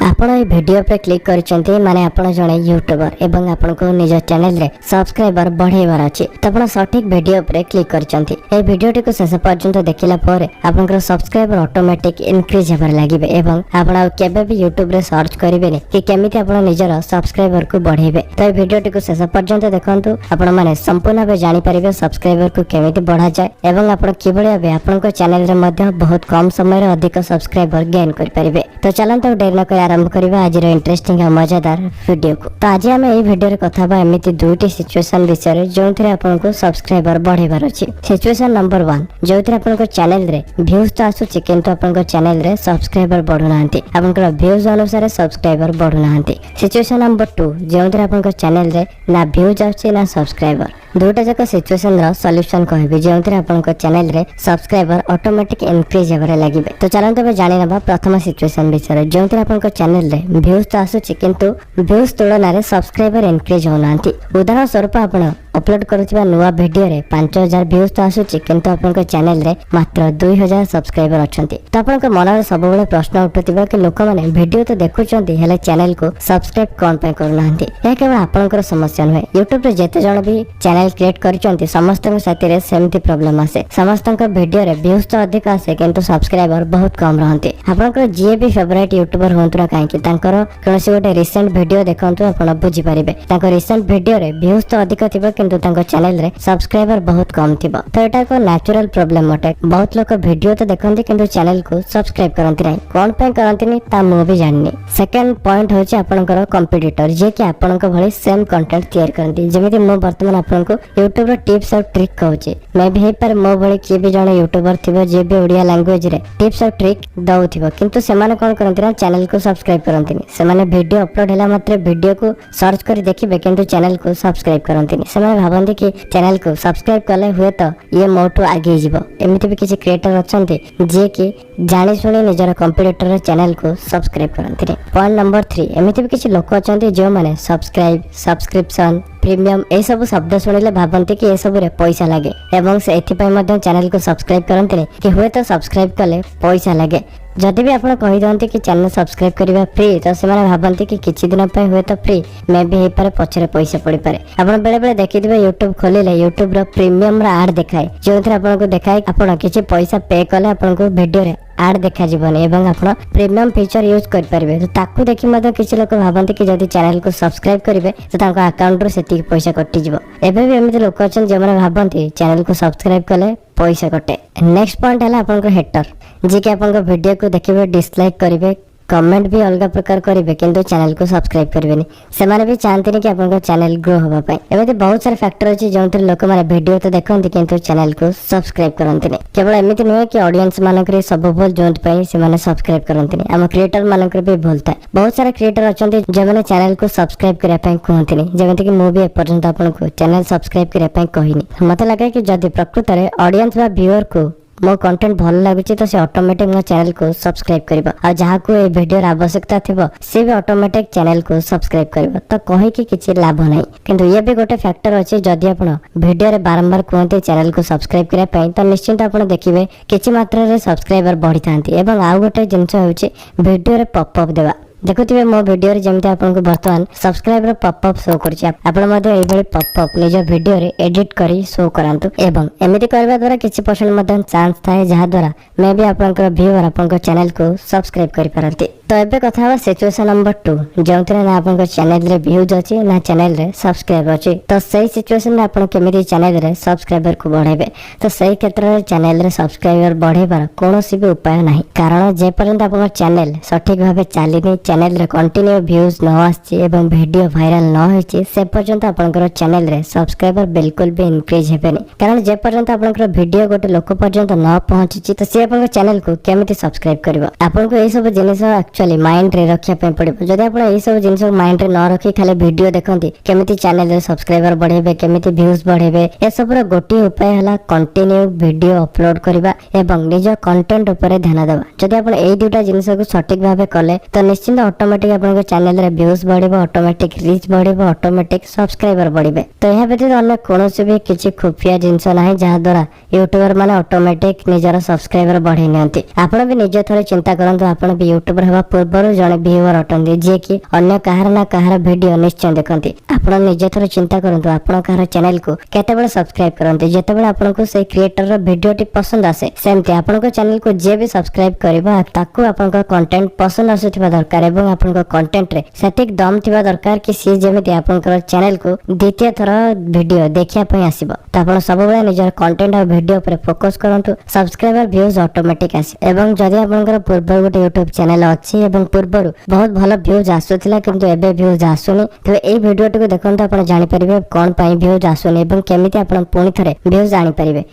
आपण ए वीडियो पे क्लिक करिसेंती माने आपण जणे यूट्यूबर एवं आपण को निज चैनल रे सब्सक्राइबर बढ़ेबार अछि त आपण सटीक वीडियो पे क्लिक करिसेंती ए वीडियो को शेष पर्यंत देखिला परे आपनकर सब्सक्राइबर ऑटोमेटिक इंक्रीज हेबार लागिबे एवं आपण केबे भी यूट्यूब रे सर्च करिबेनी कि केमिति आपण निजर सब्सक्राइबर को बढ़ेबे त ए वीडियो को शेष पर्यंत देखंतु आपण माने संपूर्ण भाबे जानि परिबे सब्सक्राइबर को केमिति बढ़ा जाय एवं आपण किबळे भाबे आपनकर चैनल रे मध्ये बहुत कम समय रे अधिक सब्सक्राइबर गेन कर परिबे तो चलंतु डेर न आरंभ करबा आज इंटरेस्टिंग और मजेदार वीडियो को। तो आज आम ये वीडियो कथा बा एमिति दुईटी सिचुएशन विषय जो थे आपको सब्सक्राइबर बढ़ेबार अछि। सिचुएशन नंबर 1 जो थे आपन चैनल रे व्यूज तो आसुछि किंतु आपन चैनल रे सब्सक्राइबर बढ़ु नांती आपन व्यूज अनुसार सब्सक्राइबर बढ़ु नांती। सिचुएशन नंबर 2 जो थे आपन चैनल रे ना व्यूज आछि ना सब्सक्राइबर दुटा जक सिचुएशन रो सॉल्यूशन कहबे जो थे आपन चैनल रे सब्सक्राइबर ऑटोमेटिक इंक्रीज हेबार लागिबे। तो चलंत बे जानि नबा प्रथम सिचुएशन विषय जो थे आपन चैनल रे व्यूज तो आसुछि किंतु व्यूज तुलन रे सब्सक्राइबर इंक्रीज होनांती। उदाहरण स्वरूप आपण अपलोड करूथिबा नुवा वीडियो रे 5000 व्यूज तो आसुछि किंतु आपन चैनल रे मात्र 2000 सब्सक्राइबर अछंती। तो आपन मन रे सब बेले प्रश्न उठुथिबा कि लोक माने वीडियो तो देखुचंती हेले चैनल को सब्सक्राइब कोन पे करूनांती। या केवल आपनकर समस्या नहे YouTube रे जेते जण भी चैनल क्रिएट करिसंती समस्त साथी रे सेमती प्रॉब्लम आसे। समस्त वीडियो रे व्यूज तो अधिक आसे किंतु सब्सक्राइबर बहुत कम रहंती। आपनकर जे भी फेवरेट यूट्यूबर होंतु ना काहे कि तांकर कोनोसी गोटे रिसेंट वीडियो देखंतु आपण बुझी परिबे तांकर रिसेंट वीडियो रे व्यूज तो अधिक थिबा किंतु तांकर चैनल रे सब्सक्राइबर बहुत कम थिबा। तो एटा को नेचुरल प्रॉब्लम अटे। बहुत लोक वीडियो तो देखंती किंतु चैनल को सब्सक्राइब करंती नै कोन पे करंती नै ता मो भी जाननी। सेकंड पॉइंट होची आपनकर कंपटीटर जे कि आपनक भली सेम कंटेंट तैयार करंती जेमिति मो वर्तमान आपनको YouTube रो टिप्स और ट्रिक कहूची मे भी हे पर मो भली के भी जणे यूट्यूबर थिबो जे भी ओडिया लैंग्वेज रे टिप्स और ट्रिक दउथिबो किंतु से माने कोन करंती ना चैनल को सब्सक्राइब करंती नै से माने वीडियो अपलोड हैला मात्र वीडियो को सर्च कर देखिबे किंतु चैनल को सब्सक्राइब करंती नै से माने भाबंती कि चैनल को सब्सक्राइब कले हुए तो ये मोटू आगे जीवो। एमिति भी किछि क्रिएटर अछंती जे कि जानि सुनि निजर कंपटीटर चैनल को सब्सक्राइब करंती नै। पॉइंट नंबर 3 एमिति भी किछि लोक अछंती जो माने सब्सक्राइब सब्सक्रिप्शन प्रीमियम ए सब शब्द सुनिले भाबंती कि ए सब रे पैसा लागे एवं से एथि मध्य चैनल को सब्सक्राइब करंती नै कि हुए तो सब्सक्राइब कले पैसा लागे। जदि भी आपण कहि दंती कि चैनल सब्सक्राइब करिबा फ्री तो से माने भाबंती कि किछि दिन पय हुए तो फ्री मे भी हे पारे पछरे पैसा पड़ी पारे। आपण बेले बेले देखि दिबे YouTube खोलिले YouTube रो प्रीमियम रा ऐड देखाय जोथरे आपण को देखाय आपण किछि पैसा पे कले आपण को वीडियो रे ऐड देखा जीवनी एवं आपण प्रीमियम फीचर यूज कर परिबे। तो ताकू देखि मते किछि लोक भाबंती कि जदि चैनल को सब्सक्राइब करिवे तो तांको अकाउंट रो सेति पैसा कटि जिवो। एबे भी एमिति लोक अछन जे माने भाबंती चैनल को सब्सक्राइब कले पैसा कटे। नेक्स्ट पॉइंट है आपन हेटर जे कि आपन वीडियो को देखिबे डिसलाइक करिवे कमेंट भी अलग प्रकार करेंगे किंतु चैनल को सब्सक्राइब करेंगे से माने भी चाहते कि आपन चैनल ग्रो होबा पय। एमिति बहुत सारे फैक्टर अछि जोंथि लोक माने वीडियो तो देखंती किंतु चैनल को सब्सक्राइब करंती नै। केवल एमिति नै कि ऑडियंस मानकरे सब भूल जोंथ पय से माने सब्सक्राइब करंती नै हम क्रिएटर मानकरे भी भूल थाए। बहुत सारे क्रिएटर अछंती जे माने चैनल को सब्सक्राइब करिया पय कहंती नै जेमिति कि मो भी एपर्यंत आपन को चैनल सब्सक्राइब करिया पय कहिनी। मते लागे कि जदि प्रकृत रे ऑडियंस बा व्यूअर को मो कंटेंट भल लागुची तो से ऑटोमेटिक मो चैनल को सब्सक्राइब करबा और जहा को ए वीडियो रा आवश्यकता थिबो से भी ऑटोमेटिक चैनल को सब्सक्राइब करबा। तो कहि कि किछि लाभ नै किंतु ये भी गोटे फैक्टर अछि जदि आपण वीडियो रे बारंबार कहते चैनल को सब्सक्राइब करिया पय तो निश्चित आपण देखिबे किछि मात्रा रे सब्सक्राइबर बढ़ी थांती। एवं आउ गोटे जिंस होछि वीडियो रे पॉपअप देवा देखुथिबे मो वीडियो रे जेमते आपन को वर्तमान सब्सक्राइबर पॉपअप शो करछि आपण मध्ये एई भली पॉपअप निज वीडियो रे एडिट करी शो करांतु एवं एमिति करबा द्वारा किछि परसेंट मध्ये चांस थाए जहा द्वारा मे भी आपन को व्यूअर आपन को चैनल को सब्सक्राइब करि पारंती। तो एबे कथा बा सिचुएशन नंबर 2 जोंतरे ना आपन को चैनल रे व्यूज अछि ना चैनल रे सब्सक्राइब अछि। तो सही सिचुएशन में आपन केमिति चैनल रे सब्सक्राइबर को बढ़ेबे तो सही क्षेत्र रे चैनल रे सब्सक्राइबर बढ़ेबार कोनोसी भी उपाय नाही कारण जे पर्यंत आपन चैनल सठिक भाबे चालिनी चैनल रे कंटिन्यू व्यूज न आछि एवं वीडियो वायरल न होछि से पर्यंत आपनकर चैनल रे सब्सक्राइबर बिल्कुल भी इंक्रीज हेबेनी कारण जे पर्यंत आपनकर वीडियो गोटे लोक पर्यंत न पहुंची तो से आपन चैनल को केमिति सब्सक्राइब करबो। आपन को ए सब जिनिस एक्चुअली माइंड रे रखिया पे पड़िबो। जदि आपन ए सब जिनिस माइंड रे न रखि खाली वीडियो देखंती केमिति चैनल रे सब्सक्राइबर बढ़ेबे केमिति व्यूज बढ़ेबे ए सब रो गोटी उपाय हला कंटिन्यू वीडियो अपलोड करबा एवं निज कंटेंट ऊपर ध्यान देबा। जदि आपन ए दुटा जिनिस को सठिक भाबे कले तो निश्चित ऑटोमेटिक आपन चैनल रे व्यूज बढ़िबो ऑटोमेटिक रीच बढ़िबो ऑटोमेटिक सब्सक्राइबर बढ़िबे। तो यह व्यतीत अन्य कोनोसी भी किछि खुफिया जिंस नाही जहा द्वारा यूट्यूबर माने ऑटोमेटिक निजर सब्सक्राइबर बढ़ै नियंती। आपण भी निज थरे चिंता करंतु आपण भी यूट्यूबर हेबा पूर्वर जड़े व्यूअर अटंती जे कि अन्य कहार ना कहार वीडियो निश्चय देखते आपण निजे थोर चिंता करंतु आपण कहार चैनल को केतेबेले सब्सक्राइब करंते जेतेबेले आपनको से क्रिएटर रो वीडियोटी पसंद आसे सेमते आपनको चैनल को जे भी सब्सक्राइब करबा ताको आपनको कंटेंट पसंद आसुथिबा दरकार एवं आपनको कंटेंट रे सेटिक दम थिबा दरकार कि सी जेमिति आपनको चैनल को द्वितीय थर वीडियो देखिया पई आसीबो त आपण सब बेले निजर कंटेंट और वीडियो पर फोकस करंतु सब्सक्राइबर व्यूज ऑटोमेटिक आसी एवं जदि आपनकर पूर्व गोटे YouTube चैनल अछि एवं पूर्वरु बहुत भलो व्यूज आसुथिला किंतु एबे व्यूज आसुनी तो एई वीडियोटी को देखंतु आपण जानि परिबे कोन पई व्यूज आसुनी एवं केमिति आपण पुनी थरे व्यूज जानि परिबे